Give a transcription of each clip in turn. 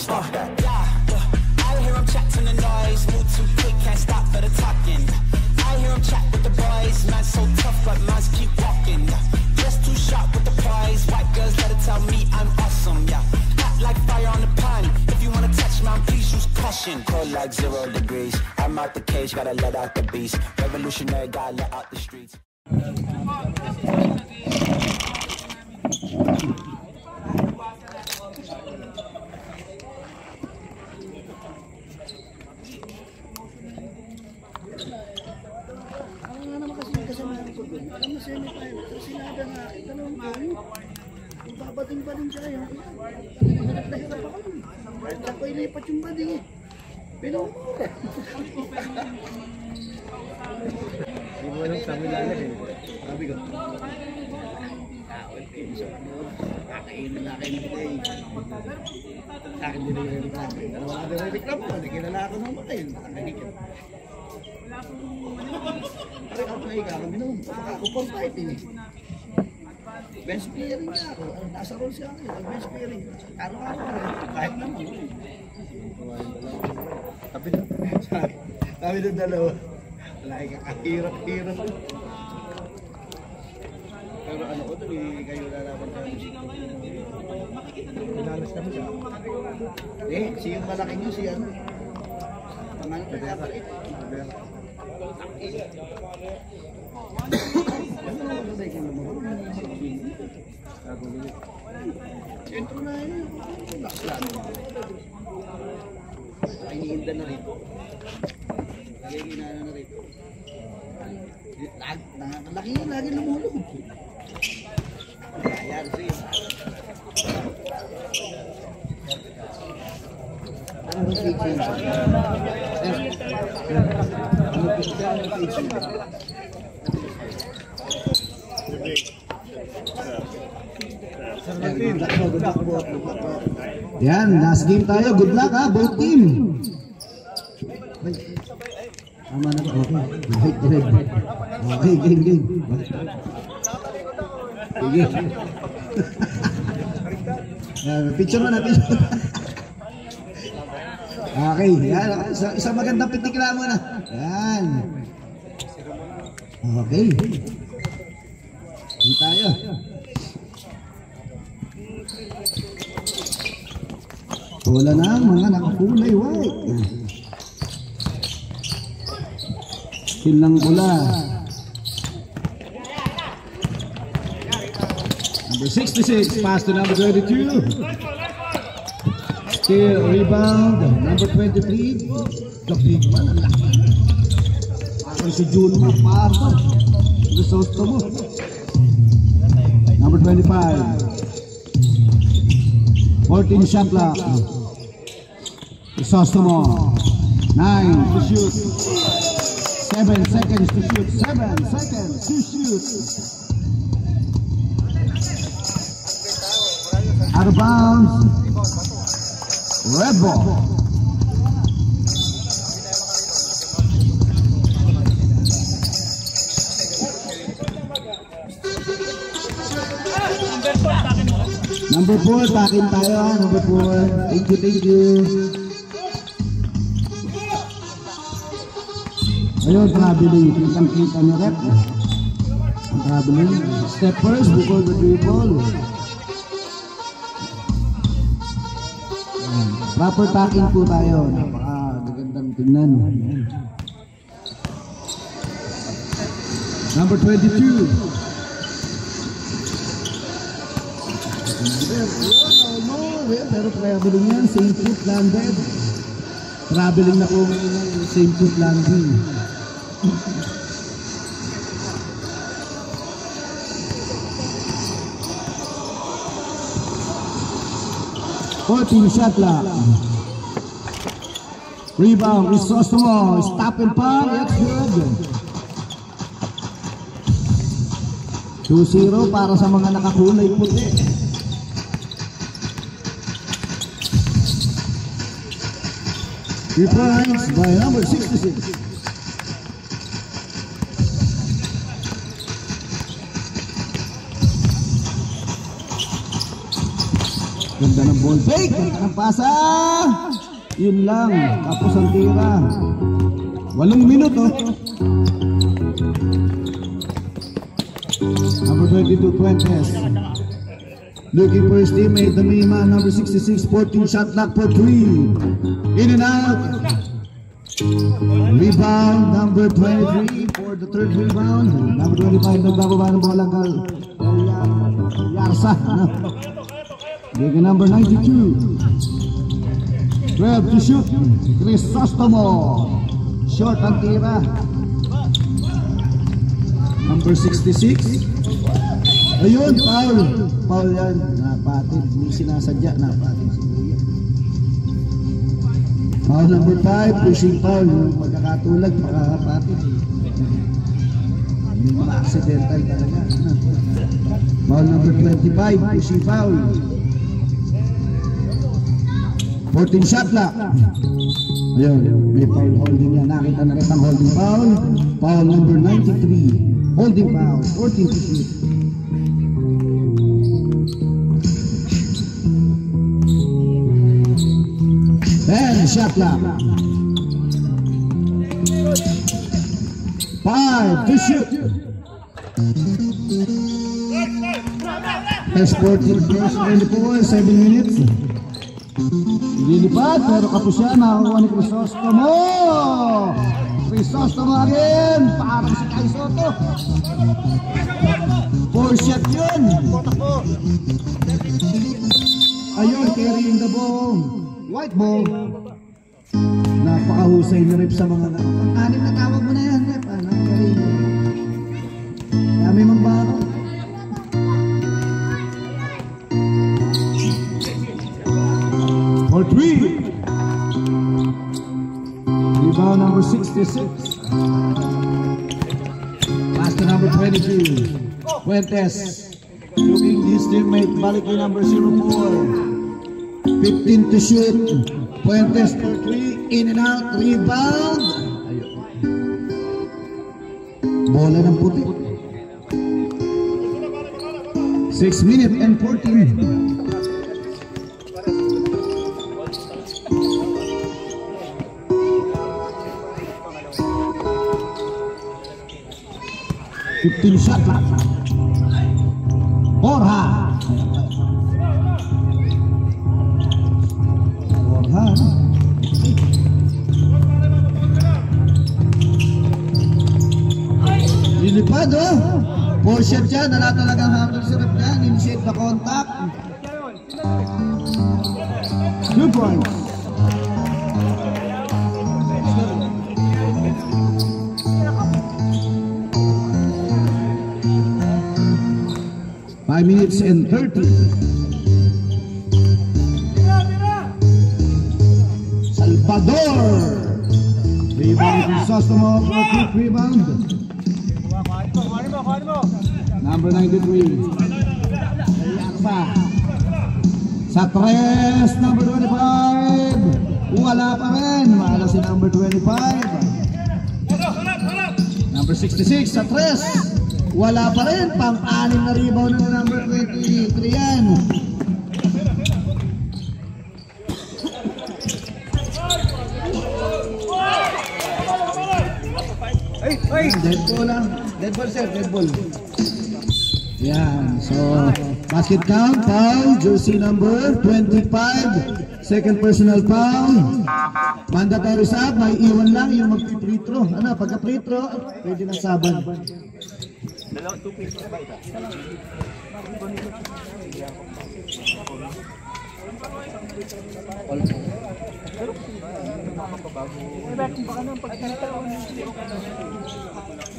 stop that. Yeah, I hear him chat to the noise, move too quick, can't stop for the talking. I hear him chat with the boys, man so tough, but mans keep walking. Just too sharp with the prize, white girls let it tell me I'm awesome. Yeah, hot like fire on the pan. If you wanna touch me, please use caution. Cold like 0 degrees. I'm out the cage, gotta let out the beast. Revolutionary, gotta let out the streets. Alam mo semi-final, so sinabi nga, itanong ko, kung babating pa rin siya yun, hirap na hirap ako nun. Ako ilipat yung bading eh. Pinumura. Hindi mo alam sa milalag eh. Sabi ko, kakainin na kayo nito eh. Sa akin din yung reklamo. Pero wala din yung reklamo, nakilala ako ng makain. Nakalikin. Parang ako na ikaw, minum, ako pang fighting eh. Bench clearing na ako, nasa roll siya ako, bench clearing. Araw-araw ka rin, kahit naman. Sabi ng dalawa, wala kakahirap-hirap. Pero ano ko doon, kayo lalaban kami. Nilalas kami siya. Eh, si yung malaki niyo, si ano. Pangalan ko kaya pala ito. Sentro na yun. Nakaslan. Ay, iniinda na rito. Lagi ginana na rito. Laki yun, lagi lumulog. Ayan, siya. Ano ba siya? Yan, last game tayo. Good luck ha, both team. Tama na ba? Okay. Right, right. Okay, game. Sige. Picture mo na, picture. Okay, yan. Isang magandang pitikla mo na. Yan. Okay. Hindi tayo. Wala na ang mga nakakulay white. Silang pula. Number 66, pass to number 22. Still rebound, number 23. The big one, ang laki. Ako si June mo, parto. Gusto mo. Number 25. 14 shot clock. Crisostomo. 9 to shoot. 7 seconds to shoot. 7 seconds to shoot. Out of bounds. Red ball. Number 4, takin tayo ha. Number 4. Thank you. Ayun, traveling. Kitang-kita nyo rep. Traveling. Step first before the dribble. Proper takin po tayo. Napakagandang tingnan. Number 22. Pero traveling yan, same foot landed. Traveling na po ngayon, same foot landing. Shot clock. Rebound, Crisostomo. Stop and pop, it's good. 2-0 para sa mga nakakulay puti. Points by number 66. Ganda ng ball fake. Ganda ng pasa. Yun lang. Tapos ang tira. 8 minuto. Number 22, Fuentes. Looking for his teammate, the main man, number 66, 14 shot clock for 3. In and out. Rebound, number 23 for the third rebound. Number 25, nagbababa ng bola ng Yarsa. Looking number 92. 12 to shoot. Crisostomo. Short ang tira. Number 66. Ayun, foul. Foul yan. Napatid. Hindi sinasadya. Napatid. Foul number 5. Pushing foul. Yung pagkakatulag, makakapatid. Hindi mga accidental talaga. Foul number 25. Pushing foul. 14 shot clock. Ayun, may foul holding yan. Nakita na rin ang holding foul. Foul number 93. Holding foul. 14 to shoot. 10 shot clock. 5 to shoot. Has 14 first 24, 7 minutes. Lilipat, pero kapos siya, nakakuha ni Crisostomo. Crisostomo again, parang si Kai Soto. 4 shot yun. Ayun, carrying the ball. White ball. Napakahusay ni Rip sa mga anim na tawag mo na yan, Rip. Carrying ball. Dami mang bako. For 3. Rebound number 66. Pass to number 22. Fuentes. Looking his teammate. Balik kay number 04. 15 to shoot. Fuentes for 3. In and out. Rebound. Bola ng puti. 6 minutes and 14. 15 shot clock. Borja. Borja. Lilipad, oh. 4 shot dyan. Wala talagang hammer sirap dyan. Initiate the contact. 2 points. Minutes and 30. Salvador. Rebound Crisostomo for a quick rebound. Number 93. Yarsa. Sa tres, number 25. Wala pa rin. Maala si number 25. Number 66 sa tres. Wala pa rin, pang-anim na rebound ng number 23 yan. Dead ball lang. Dead ball sir, dead ball. Yan, so basket count, foul, jersey number 25, second personal foul. Mandatory sub, may iwan lang yung mag-free throw. Ano, pagka-free throw, pwede ng saban. Dalawa, 2 pieces ba ito? I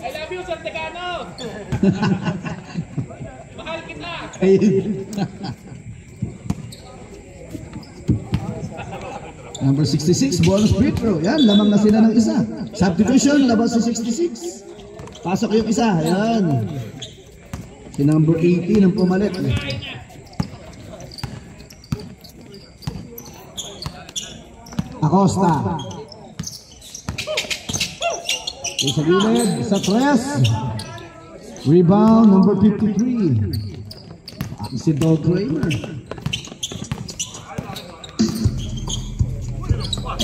love you, Sir Tegano! Mahal kita! Number 66, bonus free throw. Yan, lamang na sila ng isa. Substitution, labas si 66. Pasok yung isa, ayan. Si number 80 ng pumalit. Acosta. Sa gilid, sa tres. Rebound, number 53. Si Dog Kramer.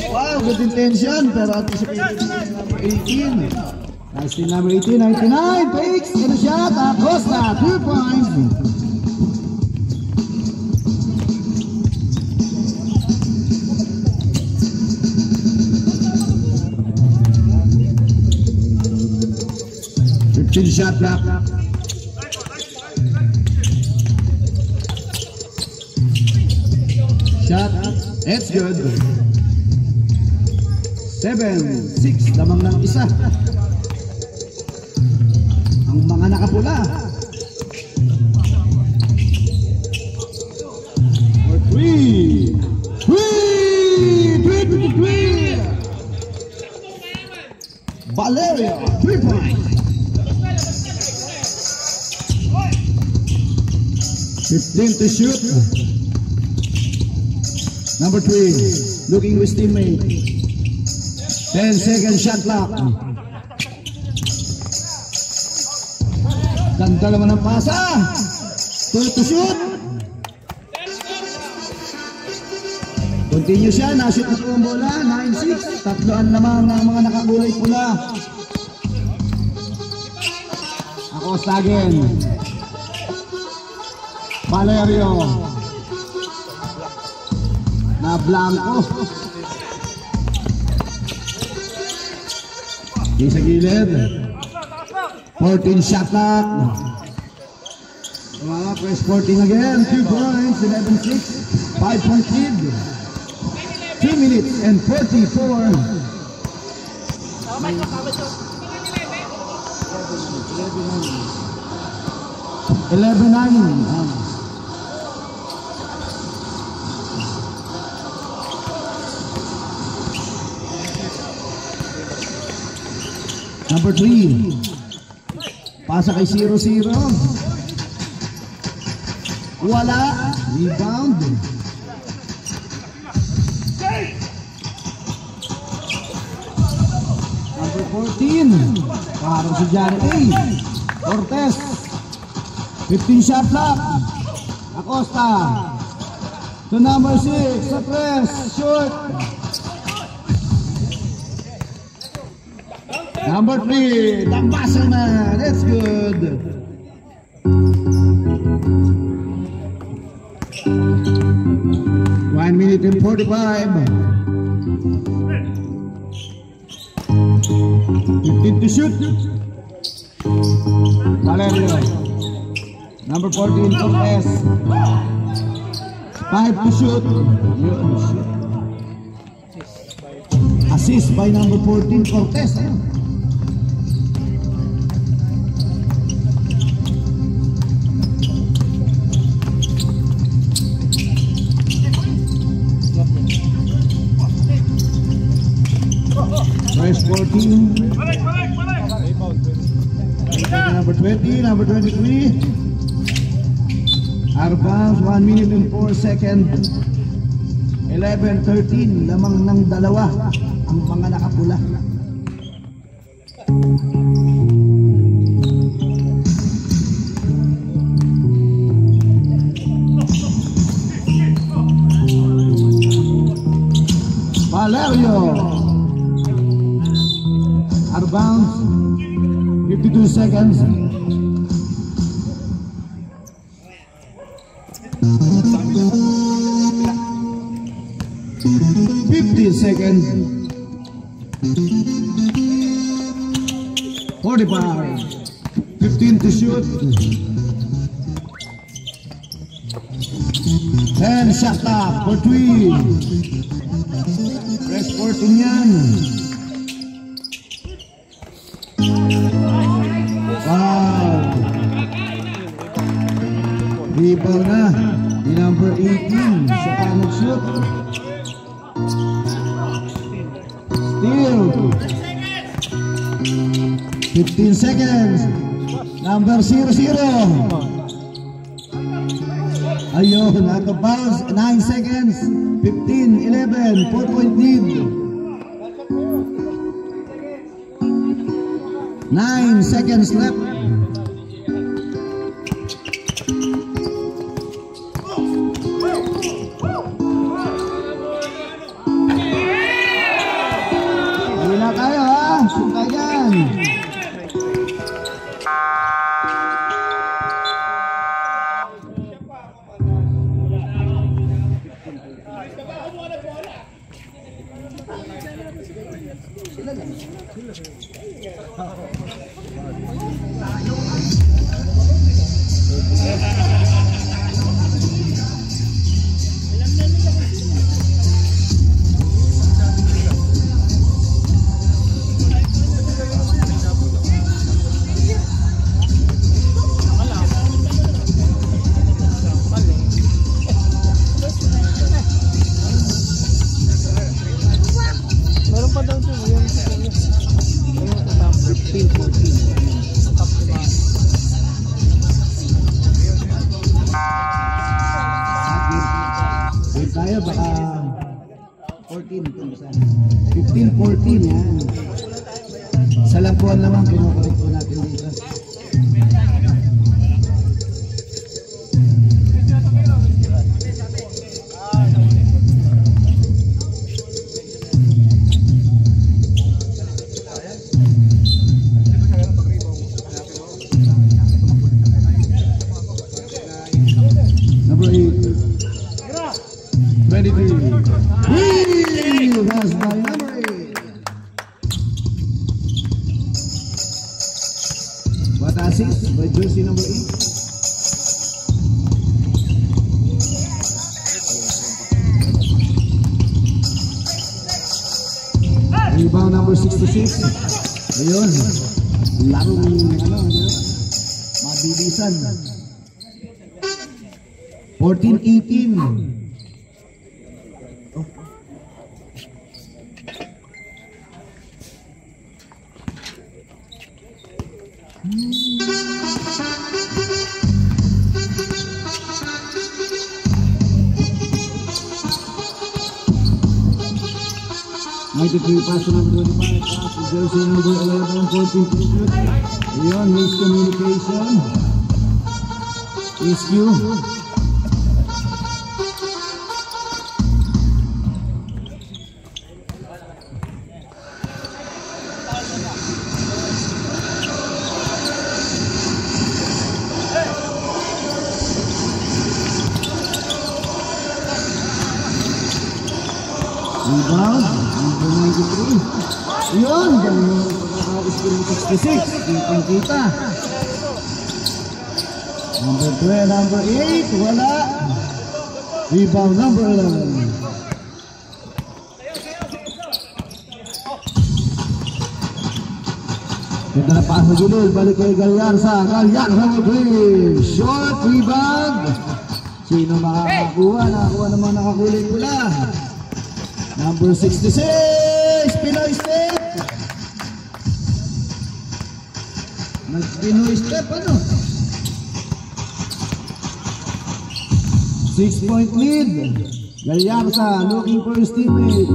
Wow, good intention, pero anticipated number 18. Nice team number 18, 99, takes, and a shot, Acosta, 2 points. Shot clock. Shot, it's good. 7-6 lamang ng isa. Ang mga nakapula. For 3. 3. Valerio, 3 points. 15 to shoot. Number 3, looking with teammate. 10-second shot clock. Ganda naman ang pasa. 2 to shoot. Continue siya, nashoot na po ang bola. 9-6, tatloan naman ang mga nakakulay pula. Acosta again. Valerio na blanco di sa gilid. 14 shot clock. Press 14 again. 2 points. 11-6, 5-point lead. 2 minutes and 44. 11-9. Number 3, pasa kay 0-0. Wala. Rebound. Number 14, parang si Johnny A. Cortez. 15 shot clock. Acosta to number 6 sa press. Short. Number 3, Tambasa na. That's good. One minute and 45. 15 to shoot. Valerio. Number 14, Cortez. 5 to shoot. Assist by number 14, Cortez. Press 14. Number 20, number 23. Out of bounds, 1 minute and 4 seconds. 11-13, lamang ng dalawa ang mga nakapula. Valerio. Out of bounds, 52 seconds. 50 seconds. 45. 15 to shoot. 10 shot clock for 3. Press 14 yan. Wow. Rebound na di number 18 sa panag shoot. Steal. 15 seconds. Number 00. Ayun, out of bounds. 9 seconds. 15, 11, 4-point lead. 9 seconds left. Sila lang. Meron pa daw ito, yung 15-14. Wait tayo, baka 15-14 yan. Sa lampuan naman, kinukorek po natin dito. Number 8, 23. Whee! That's by number 8. What assist by jersey number 8? Rebound number 66. Ayun. Larong mabilisan. 14-18. Pass to number 25, pass to jersey number 11, 14 to shoot. Ayun, miscommunication. Issue. Rebound, number 93. Yun, ganun pagkakakiskill ng 66. Kitang-kita. Number 12, number 8, wala. Rebound, number 11. Ganda na pass na gulil, balik kay Galyarsa. Galyarsa mag-play. Short rebound. Sino makakakuha? Nakakuha naman nakakulay pula. Number 66, Pinoy Step. Nag-Pinoy Step, ano? 6-point lead. Galyarsa looking for his teammate.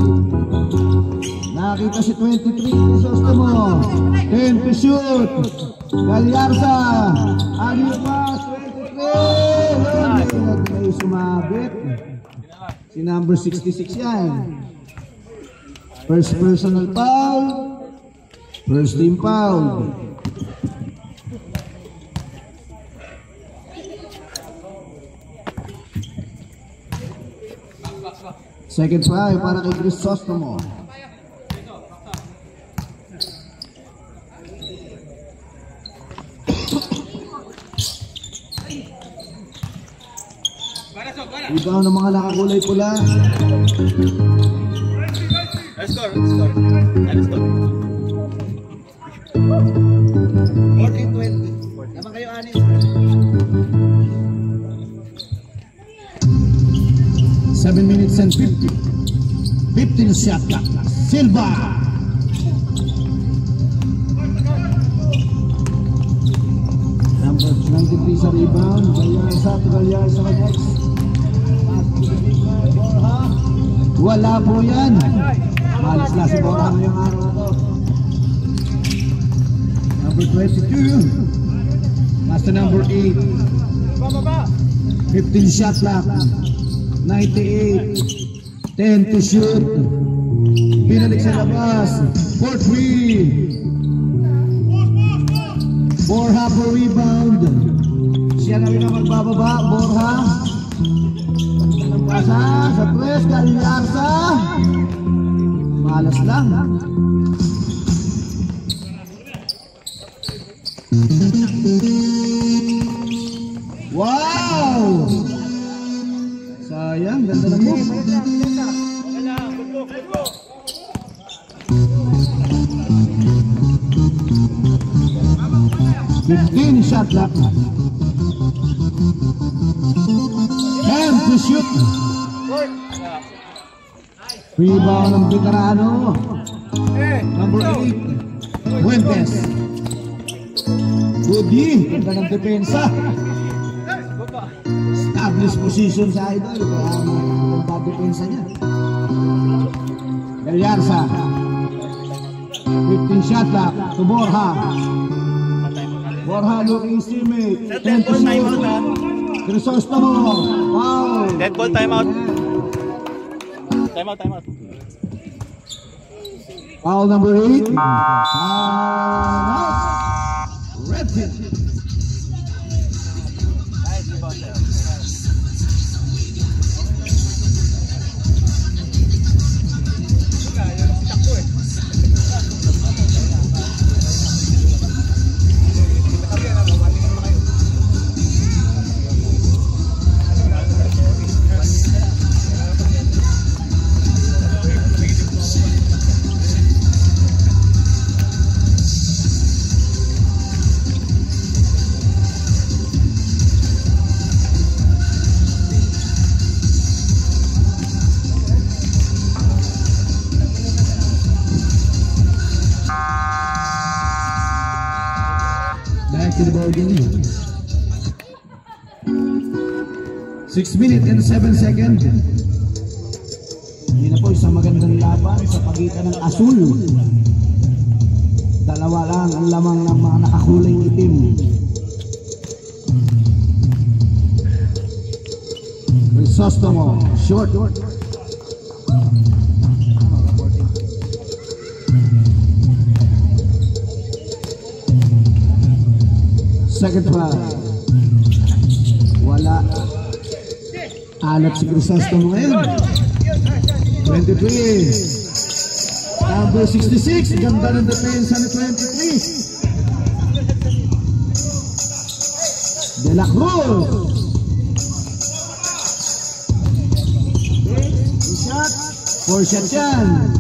Nakita si 23, Crisostomo. 10 to shoot. Galyarsa. Aliyo pass, 23. May sumabit. Si number 66 yan. First personal foul. First team foul. Second foul para kay Crisostomo. Rebound ng mga nakakulay pula. Let's go. 14-20. Naman kayo, anin. 7 minutes and 50. 15 shot clock. Silva. Number 93 sa rebound. Galyarsa next. Wala po yan. Malis na si Borha ngayong araw na to. Number 22. Master number 8. 15 shot clock. 98. 10 to shoot. Pinalik sa labas. 4-3. Borha for rebound. Siya na rin ang magbababa. Borha. Pasa sa press. Galyarsa. Malas lang. Sayang, ganda ng move. 15 shot clock. And to shoot. Rebound ng veterano. Number 8, Fuentes. Goody, ganda ng depensa. Established position sa idol, kaya maganda depensa niya. Galyarsa. 15 shot clock to Borja. Borja looking his teammate. 10 to shoot. Crisostomo. Wow. Dead ball, timeout. Timeout. Foul number 8. Red pin. Back to the ball game. 6 minutes and 7 seconds. Hindi na po isang magandang laban sa pagitan ng Asul. Dalawa lang ang lamang ng mga nakakulay itim. Crisostomo, short. Second try. Wala. Alat si Crisostomo ngayon. 23. Number 66. Ganda ng depensa ni 23. De La Cruz. Shot. 4 shot yan.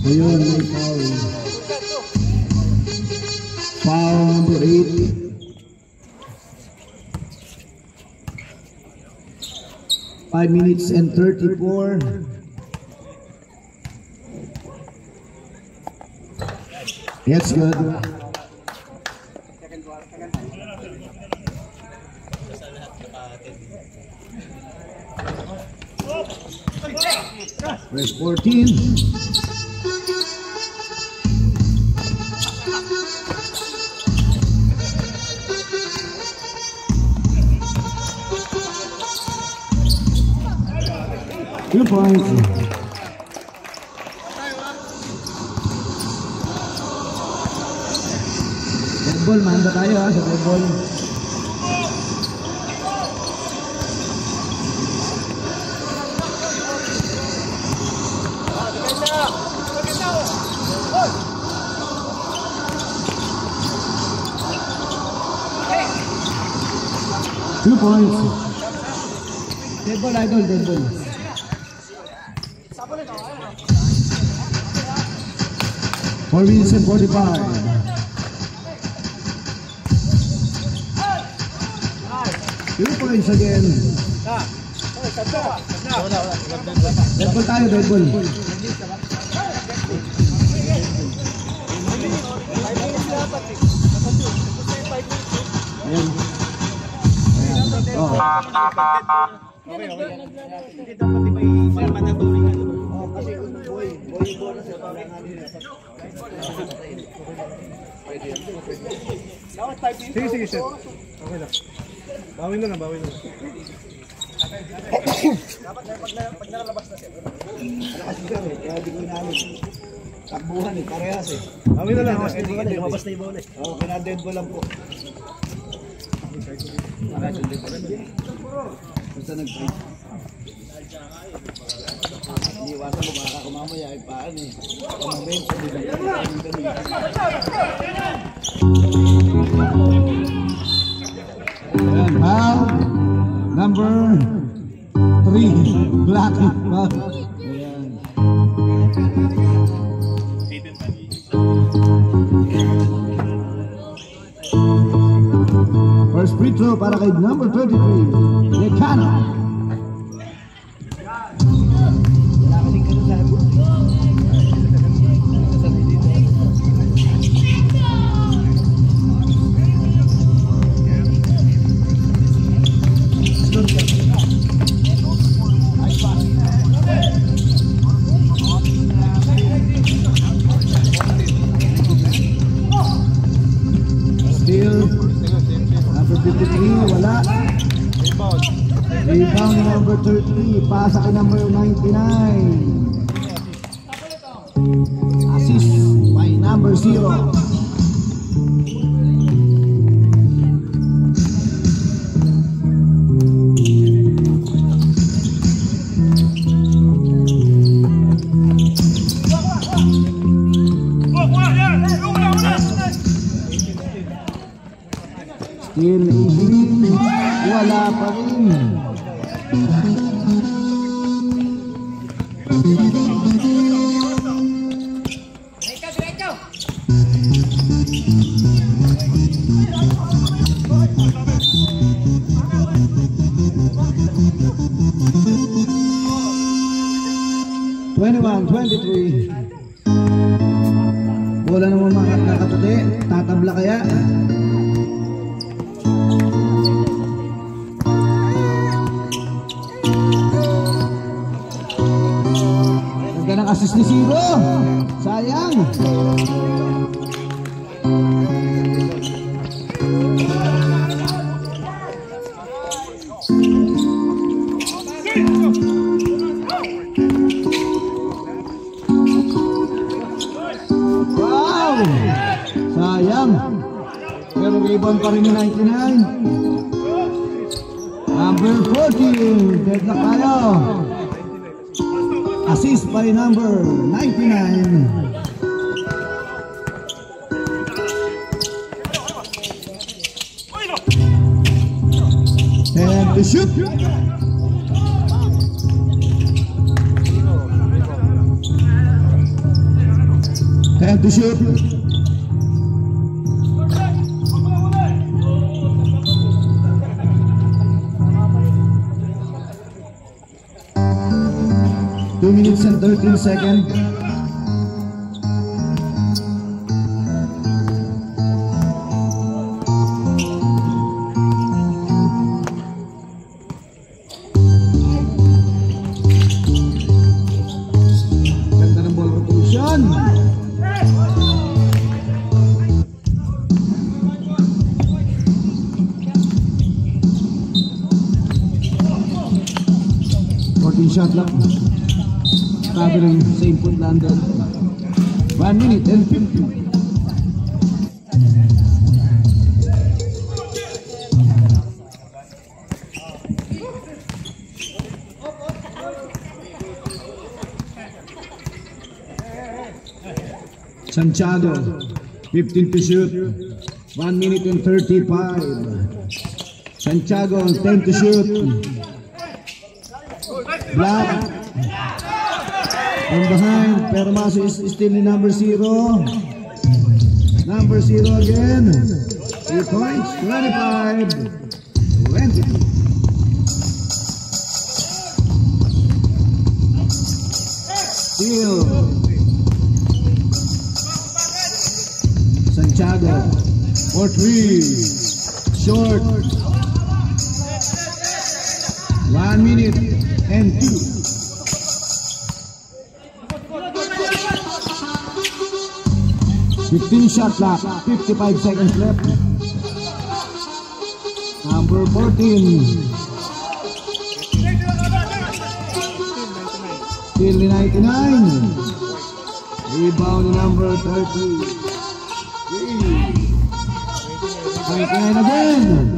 Ayun, may foul. Foul number 8. 5 minutes and 34. That's good. Verse 14. Good point. Dead ball, manda tayo ha sa dead ball. Two points. Dead ball, idol, dead ball. 4 minutes and 45. Two points again. Dead ball tayo, dead ball. Ayan. Oh. Okay. Hindi dapat may mandatory nga. Kasi boy na siya para nga nila. Sige, sir. Okay lang. Bawin na lang. Dapat pag nalalabas na siya. Kaya di ko inamin. Takbuhan parehas eh. Bawin na lang. Hindi mabas na yung bola eh. Oo, kina-dead ball lang po. Basta nag-break. Iiwasan mo baka kumamaya ay paan eh. Kumamaya sa bibig. And foul number 3, black foul. First free throw para kay number 23, Lecano. Still number 53, wala. Rebound number 30, pasa kay number 99. Assist by number 0. Still 18, wala pa rin. Wala naman makakatuti, tatabla kaya. Ganda ng assist ni Zero. Sayang. Wow! Sayang. Pero rebound pa rin yung 99. Number 14. Deadlock tayo. Assist by number 99. And to shoot. And to shoot. Two minutes and 13 seconds. Ganda ng ball rotation. Shot lang. Sabi rin sa input landed. 1 minute and 50. Santiago 15 to shoot. 1 minute and 35. Santiago 10 to shoot. Black from behind, pero Maso is still in number 0. Number 0 again. 3 points, 25 20. Still Santiago for 3. Short. 1 minute and 2. Shot clock, 55 seconds left. Number 14. Still 99. Rebound number 30. 99 again.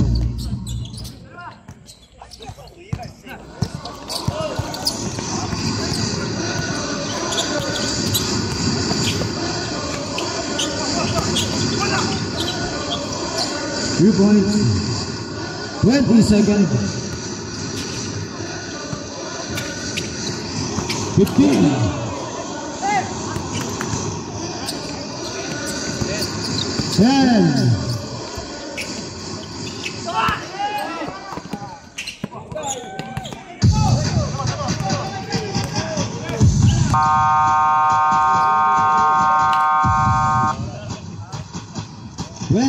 3 points. 20 seconds. 15. 10.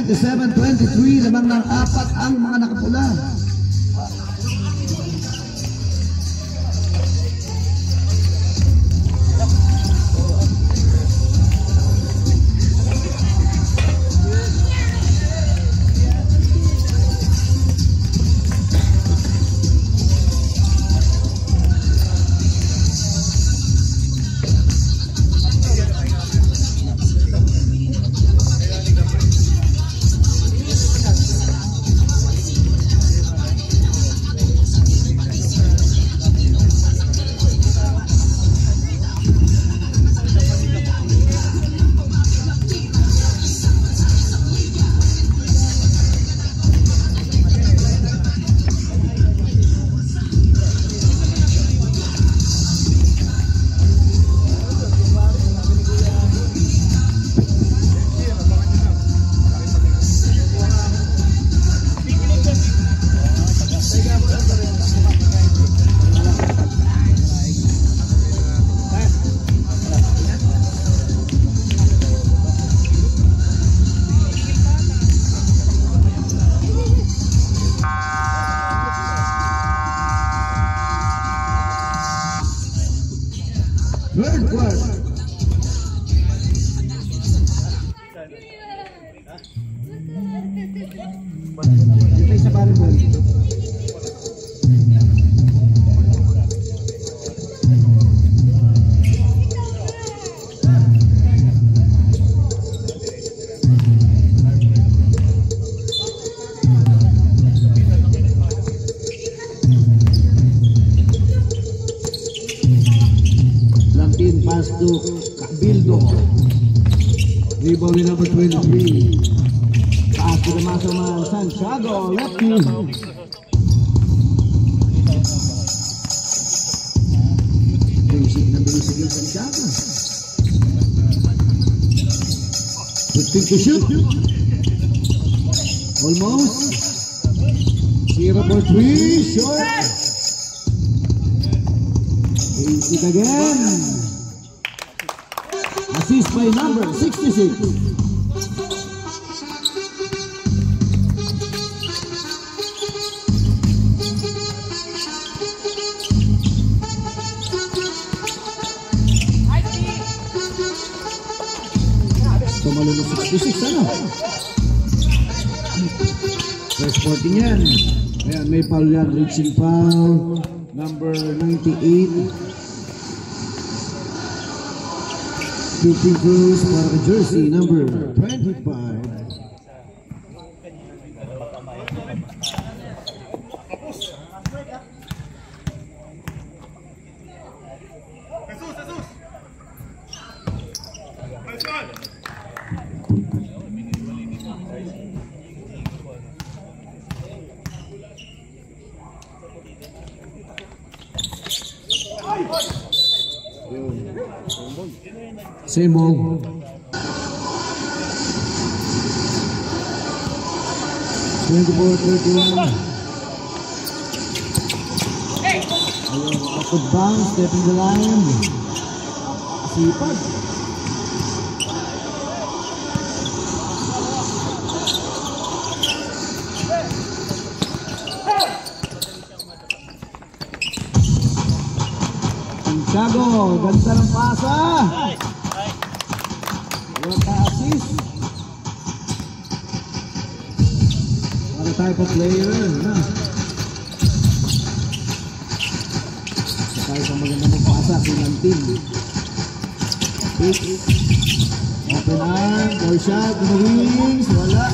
Seven, 23, lamang ng 4 ang mga nakapula. Third quarter. Ito sa volleyball. Pass to Cabildo. Rebound ni number 23. Pass to the muscle man Santiago. Lefty. Bilisig na bilisig yung Santiago. 15 to shoot. Almost. 0 for 3. Short. Basic again. Assist by number 66. Tumalo na 66 ano? First 14 yan. Ayan, may foul yan. Reaching foul. Number 98. Shooting throws para jersey number 25. Same ball. Twenty-four, 31. Upward bounce, stepping the line. Sipag. Santiago, ganda ng pasa. What assist? What type of player? Kahit ang maganda mong pasa, silang team. Open arm, or shot, wings, wala.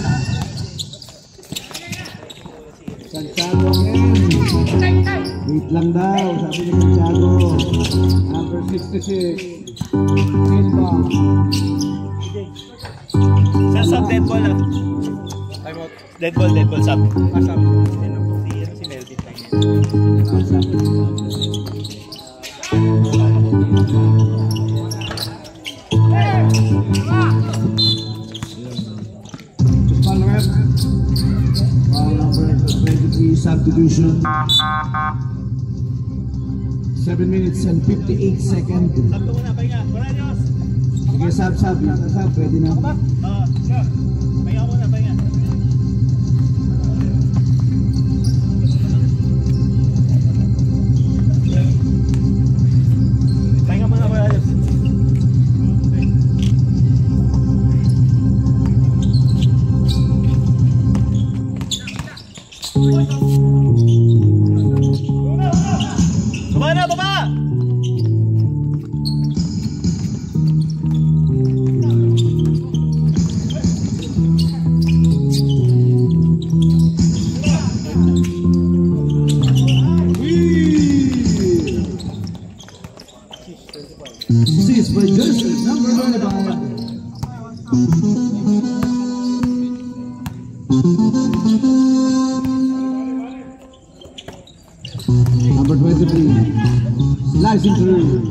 Santiago again. Wait lang daw, sabi ni Santiago. Number 66. Silva. Sa dead ball ah. Time out. Dead ball, sabi. Si Melvin tayo. Number 23 substitution. 7 minutes and 58 seconds. Sabi ko muna, pahinga. Corralios! Sige, sab, pwede na. Pahinga muna, pahinga. Pahinga muna, Corralios. Baba na, baba! Assist by jersey number 25. Number 23, slicing through.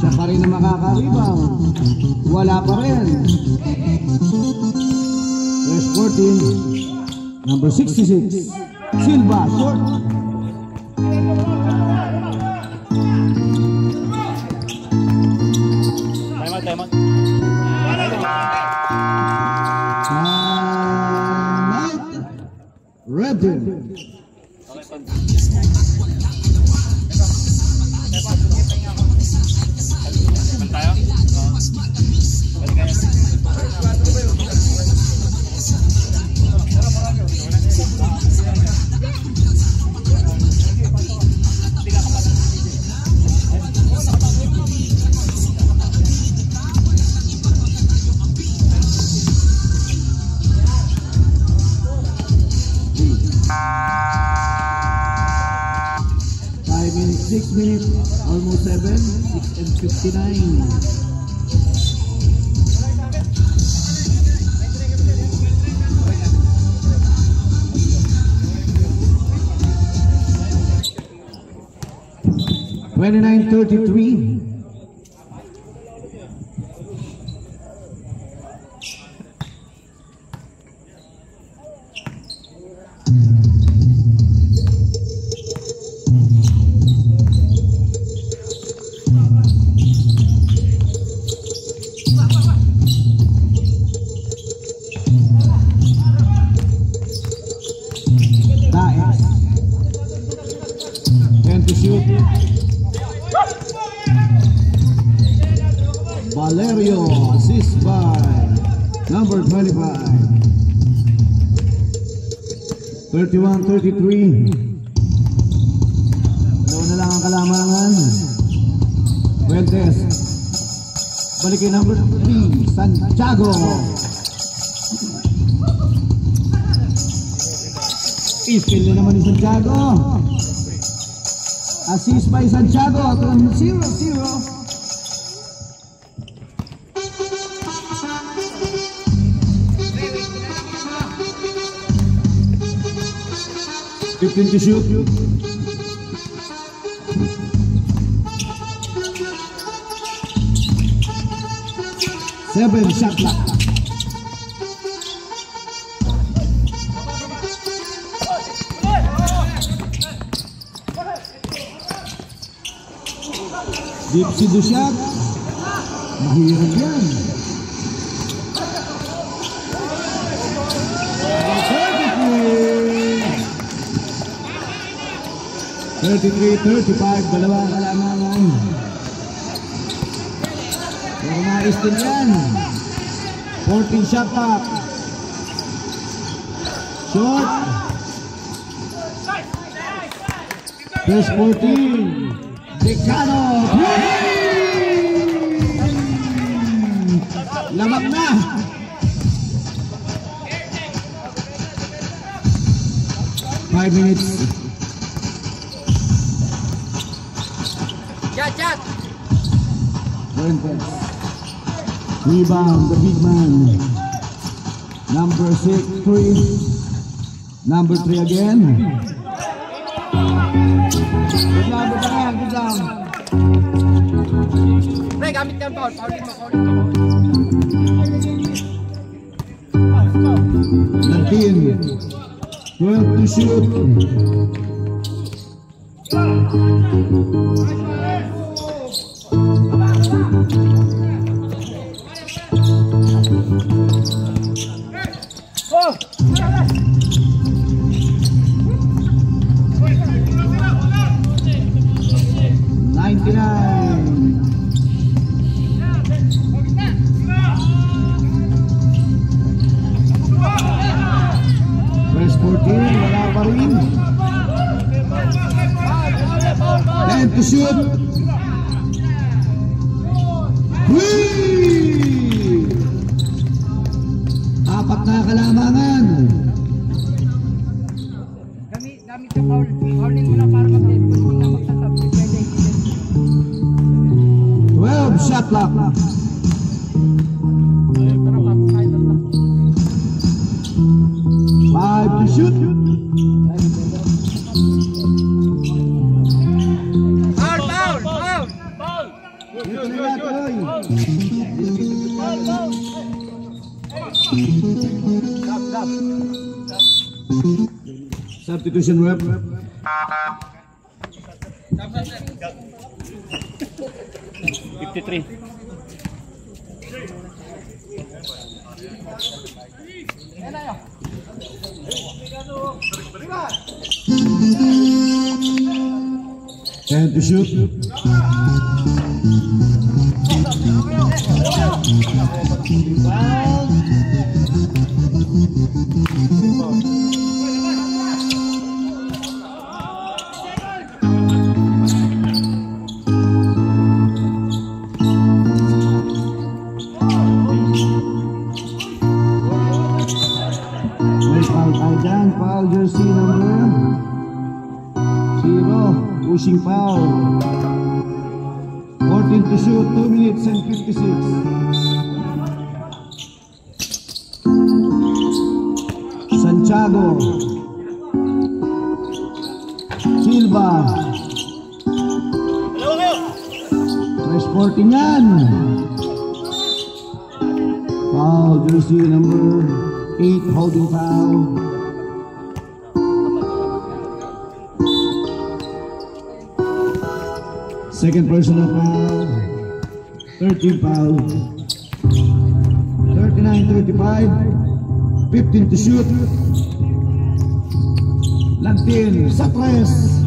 Siya pa rin na makaka-rebound. Wala pa rin. Fresh 14, number 66, Silva, short. Time out. Red team. Minutes, 6 minutes, almost 7, 6 and 59. $29.33. Valerio, assist by number 25. 31-33. Dalawa na lang ang kalamangan. Fuentes. Balikin number 3, Santiago. Iskill na naman ni Santiago. Assist by Santiago. 0-0. 15 to shoot. Seven shot clock. Deep sido shot. Mahirap yan. 33-35, dalawang kalamangan. Pero mais din yan. 14 shot clock. Short. Plus 14. Decano. Lamak na. Five minutes. Chat. Fuentes. Rebound, the big man. Number 6, 3. Number 3 again. Good lang, good lang, good lang. Pre, gamit ka ang foul. Foulin mo, foulin mo. 12 to shoot. Oh! 99. Press 14, wala pa rin. 10 to shoot. 3! Apat na kalamangan. Gamit ka foul. Foulin mo lang para mag-dead. Kung hindi ka magsasabit, pwede. 12 shot clock. 5 to shoot. Foul, foul, foul. Foul. Substitution rep. And to shoot. Foul jersey number 0, pushing foul. 14 to shoot, 2 minutes and 56. Santiago, Silva, fresh 14 yan. Foul jersey number 8, holding foul. Second personal foul, 13 foul, 39-35, 15 to shoot, Lantin, sa press,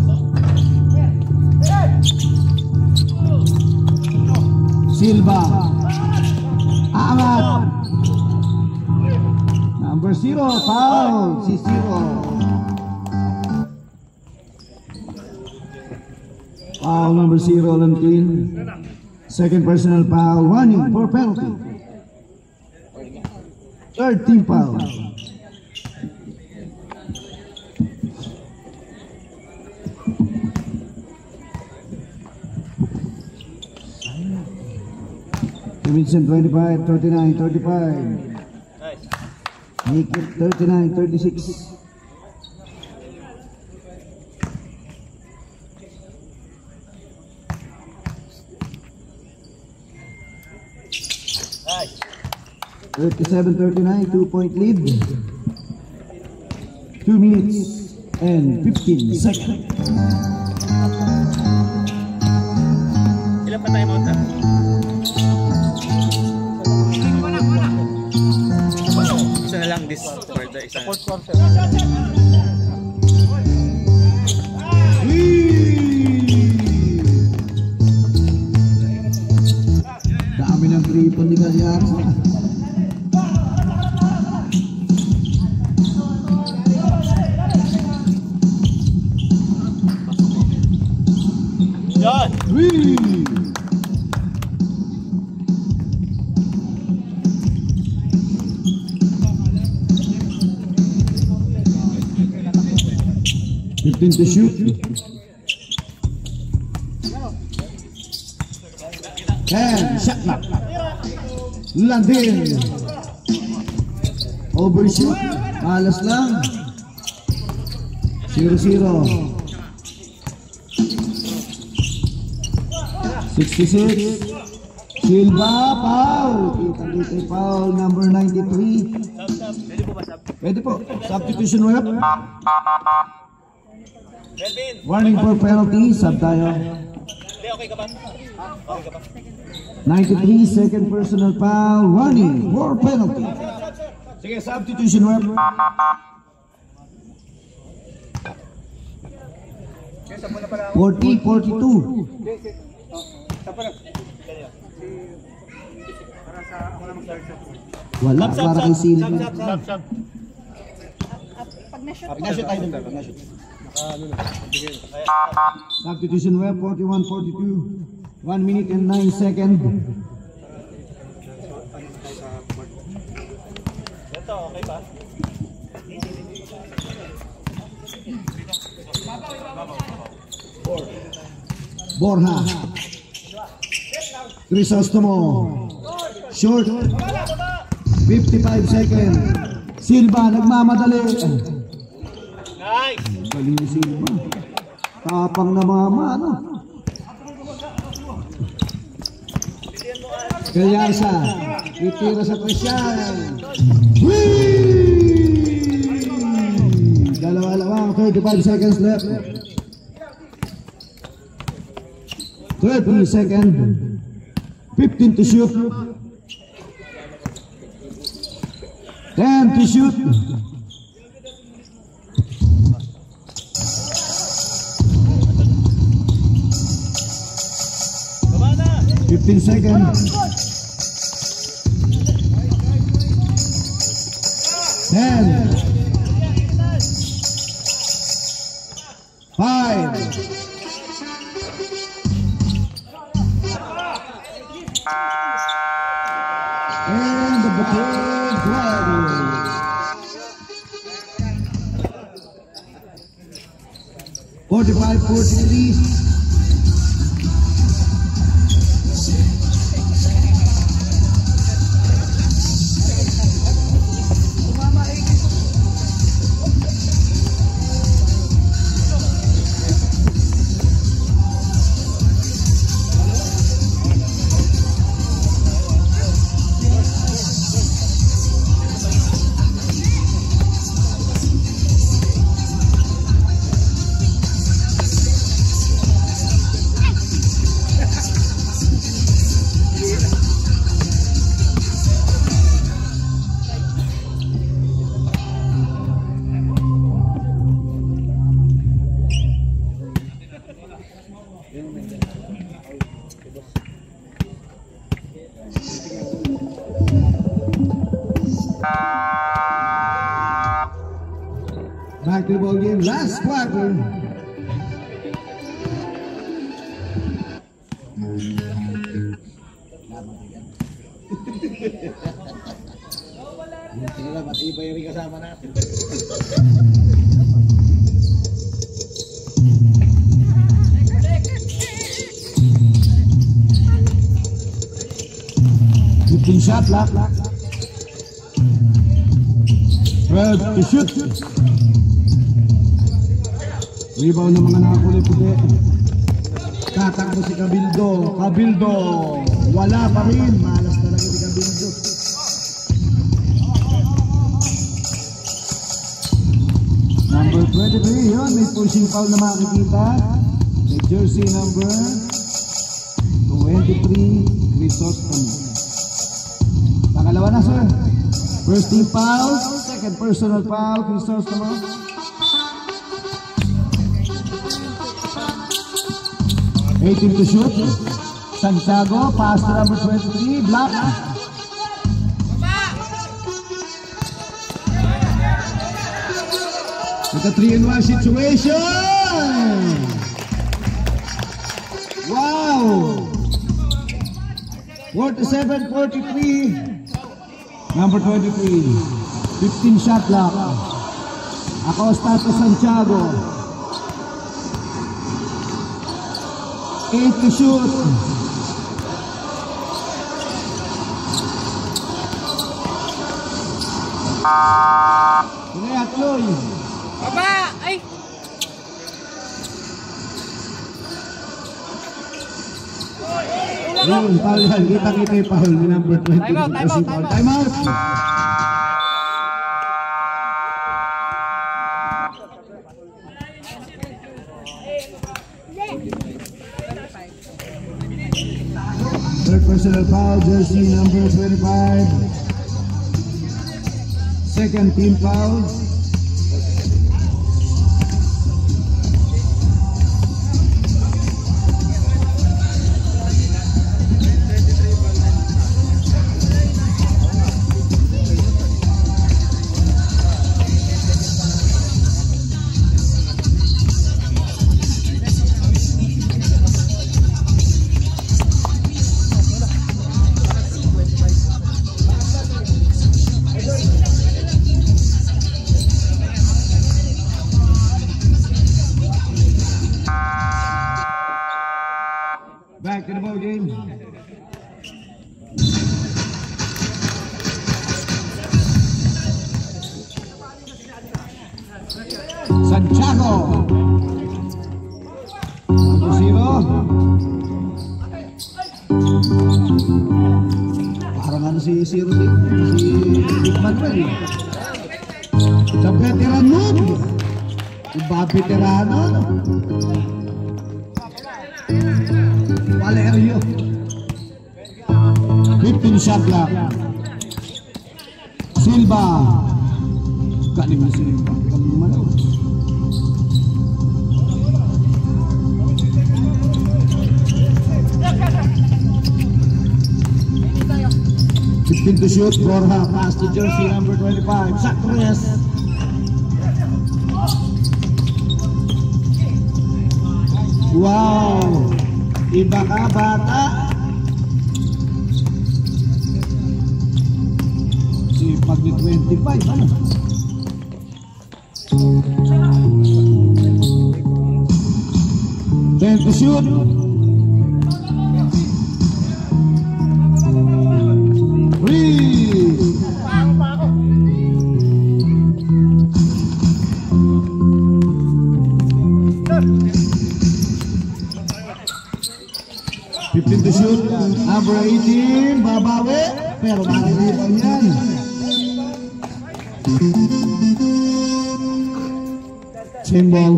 Silva, aangat, number 0, foul, si 0. Foul number 0, Lantin. Second personal foul, running for penalty. Third team foul. Vincent 25, 39, 35. Nikit 39, 36. Nice. 37-39, 2-point lead. 2 minutes and 15 seconds. Ilan pa tayo mauta? Isa na lang this quarter. Isa na. Fourth quarter. Dami ng 3-point ni Galyar. Yan! 15 to shoot. And shot clock. Landin. Overshoot. Malas lang. 0-0. 66. Silva, foul. Kita foul number 93. Pwede po. Substitution rep. Warning for penalty. Sub tayo. 93, second personal foul. Warning for penalty. Sige, substitution rep. 40-42. Wala, para kay Silva. Pag-nashoot tayo dun. Pag-nashoot. Substitution rep, 41-42. 1 minute and 9 seconds. Borja. Crisostomo. Short. 55 seconds. Silva, nagmamadali. Nice. Galing ni Silva. Tapang na mama, ano? Kayasa. Itira sa presyan. Dalawa-lawang 35 seconds left. 30 seconds. 15 to shoot. 10 to shoot. Seconds. 10. 5. And the big flag. 45-43. Back to the ball game, last quarter. Matibay rin kasama natin. Shot lock. 12 to shoot. Rebound ng mga nakakulay-puti. Tatakbo si Cabildo. Cabildo wala pa rin. Malas talaga si Cabildo. Number 23 yun. May pushing foul na makikita. May jersey number 23 Crisostomo. Pangalawa na, sir. First team foul, second personal foul, Crisostomo. Team to shoot. Santiago, pass to number 23, block. With a 3-in-1 situation. Wow. 47-43. Number 23, 15 shot lock. Acosta to Santiago. 8 to shoot. Pinayat Loy. Baba! Ay! Yun, foul yan. Kita-kita yung foul ni number 20. Time out. Time out. Third personal foul, jersey number 25. Second team foul. Back to the ball game. Santiago. Number 0. Parang ano si Big Manuel. Sa veteran nun. Iba veterano. Valerio 15 shot clock. Silva galing na Silva kami malaw. To shoot, Borja pass to jersey number 25, Sacres. Wow, iba ka bata. Sipag ni 25, ano? Then to shoot. To shoot, number 18, babawi, pero makikita yan. Symbol.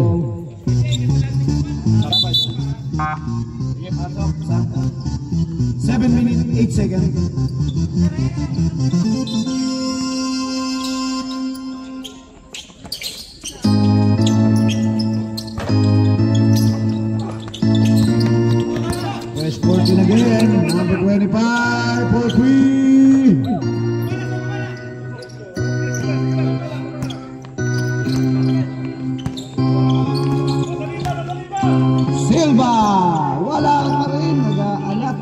7 minutes, 8 seconds. Sporting again, number 25 for Queen. Silva, wala pa rin, nag-aalat.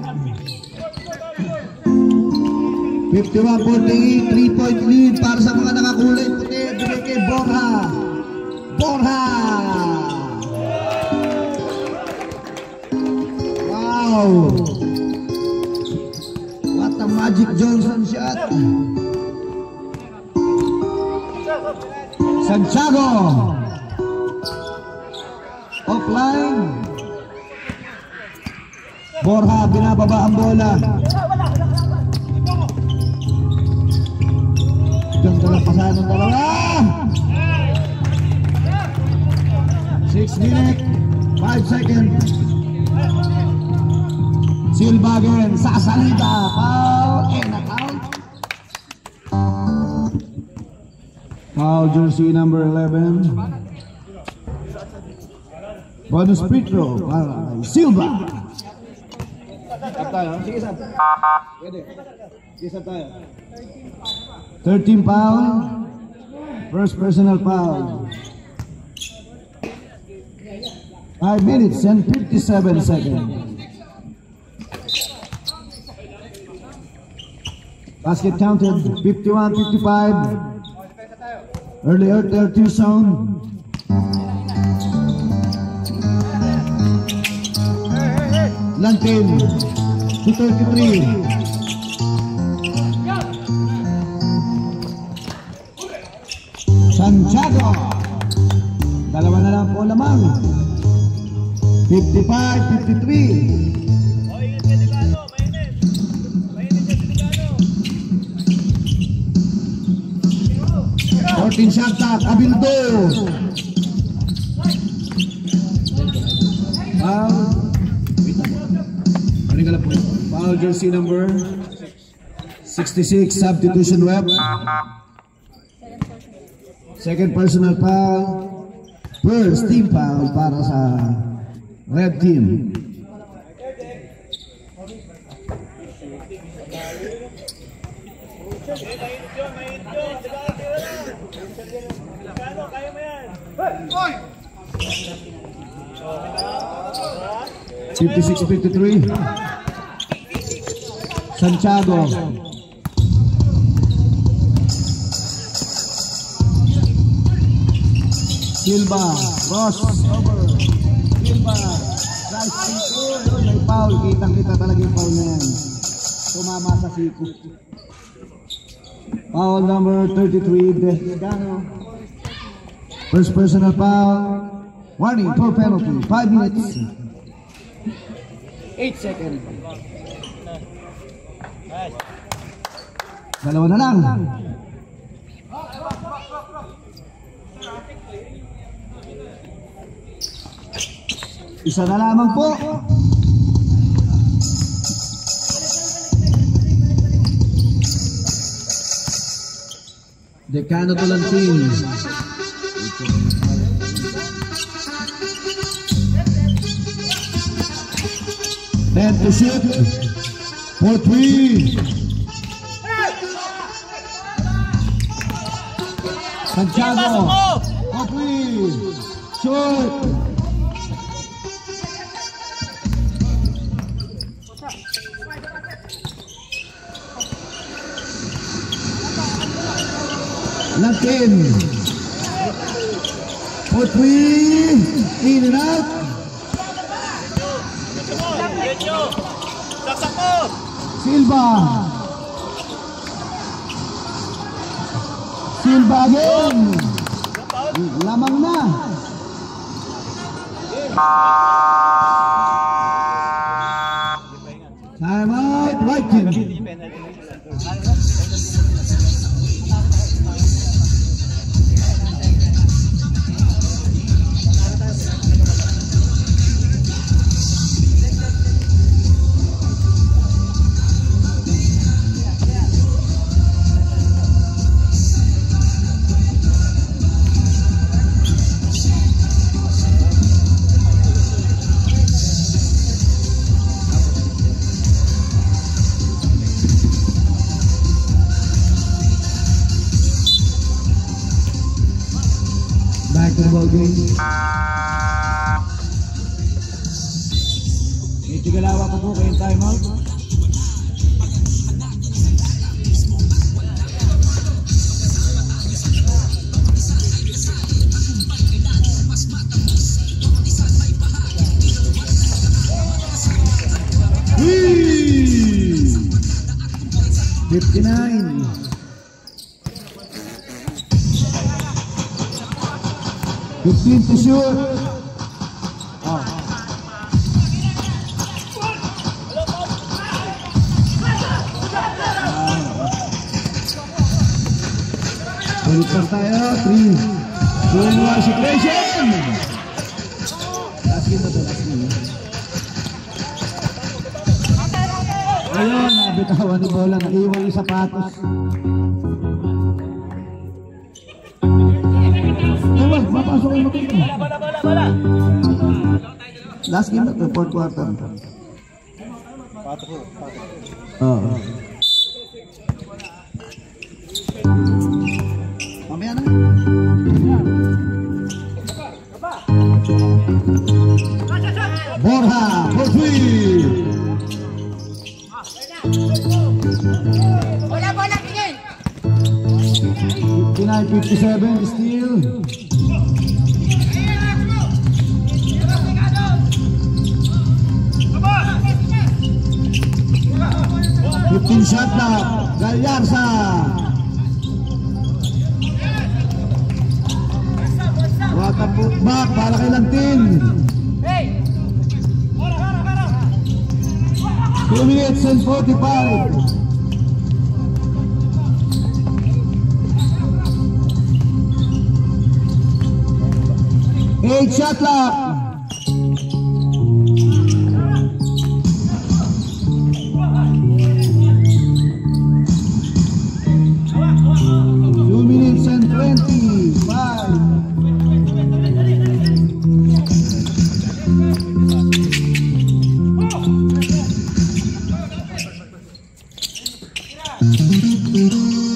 51-48, 3-point lead para sa mga nakakulay puti. Bigay kay Borja. Borja! What a Magic Johnson shot. Santiago offline. Borja binababa ang bola. Ganda ng pasahan ng dalawa. 6 minutes 5 seconds. Silva again, sa salida, foul and a count. Foul jersey number 11. Bonus free throw para Silva. Sige sab. Pwede. Sige sab tayo. 13 foul. First personal foul. 5 minutes and 57 seconds. Basket counted 51-55. Earlier 30 zone. Lantin to 33. Santiago. Dalawa na lang po lamang. 55-53. 14 shot clock. Abildo. Foul. Foul jersey number 66, substitution rep. Second personal foul. First team foul para sa red team. Oy! 56-53. Santiago. Silva. Ross. Over. Silva. Drive Siko. May foul. Kitang-kita talaga yung foul na yan. Tumama sa Siko. Foul number 33. Desgano. First personal foul. Warning for penalty. 5 minutes. 8 seconds. Dalawa na lang. Isa na lamang po. Decano Tulantin. 10 to shoot. 4-3. Santiago. 4-3. Shoot. Lantin. 4-3. In and out. Silva. Silva again. Lamang na. Time out. Right team. May tigalawa pa po kayong time out. Whee! 59. 15 to shoot. Ulit pa tayo. 3. 2-1 situation. Last game na to. Last game. Ayun, nabitawan ni Bola. Naiwan yung sapatos. Mapasok yung makita. Last game na ito, 4th quarter. Oo. Mamaya na. Borja, 4-3. Bola, tingin. 59-57, steal. 15 shot na Galyarsa. What a putback para kay Lantin. 2 minutes and 45. Great shot clock. 2 minutes and 25.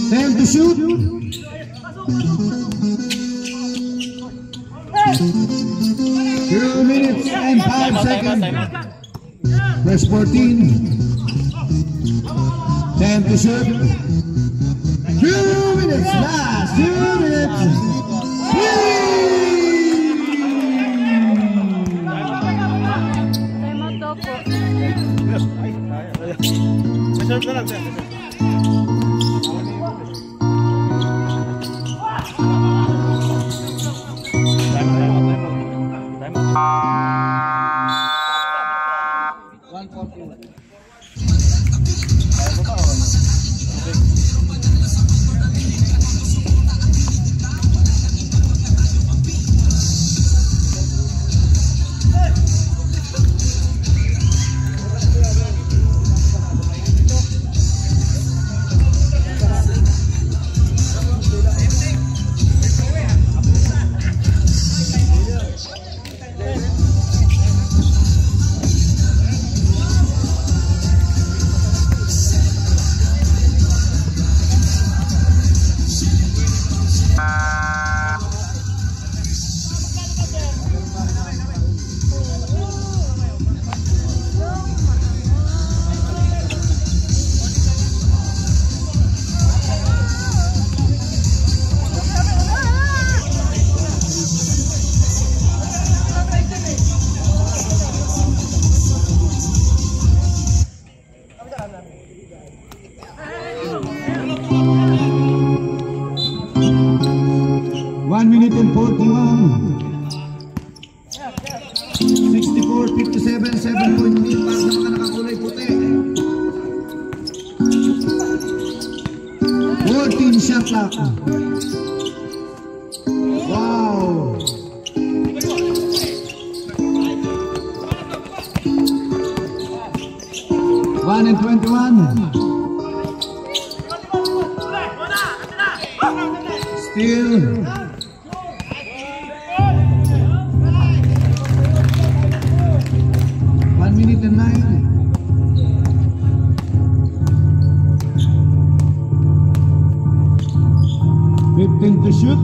Time to shoot. 2 minutes and 5 seconds. Verse 14. Time to shoot. 2 minutes. Last 2 minutes. Time out daw po. Reserve na lang, sir. Shot clock. Wow. One and 21. Still. One minute and 9. To shoot.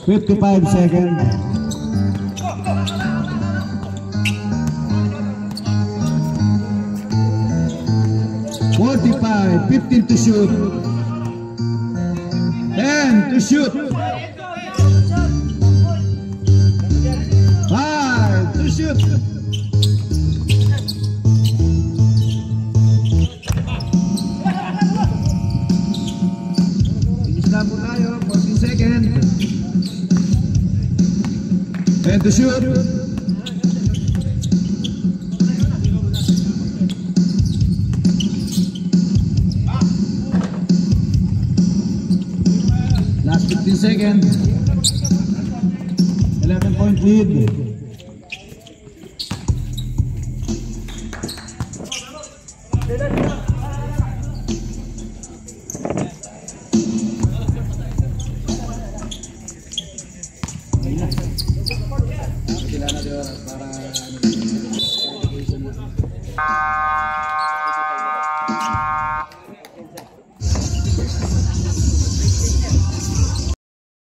$55 seconds. $45. 15 to shoot. 10 to shoot. 5 to shoot. And to shoot. Last 15 seconds. 11-point lead.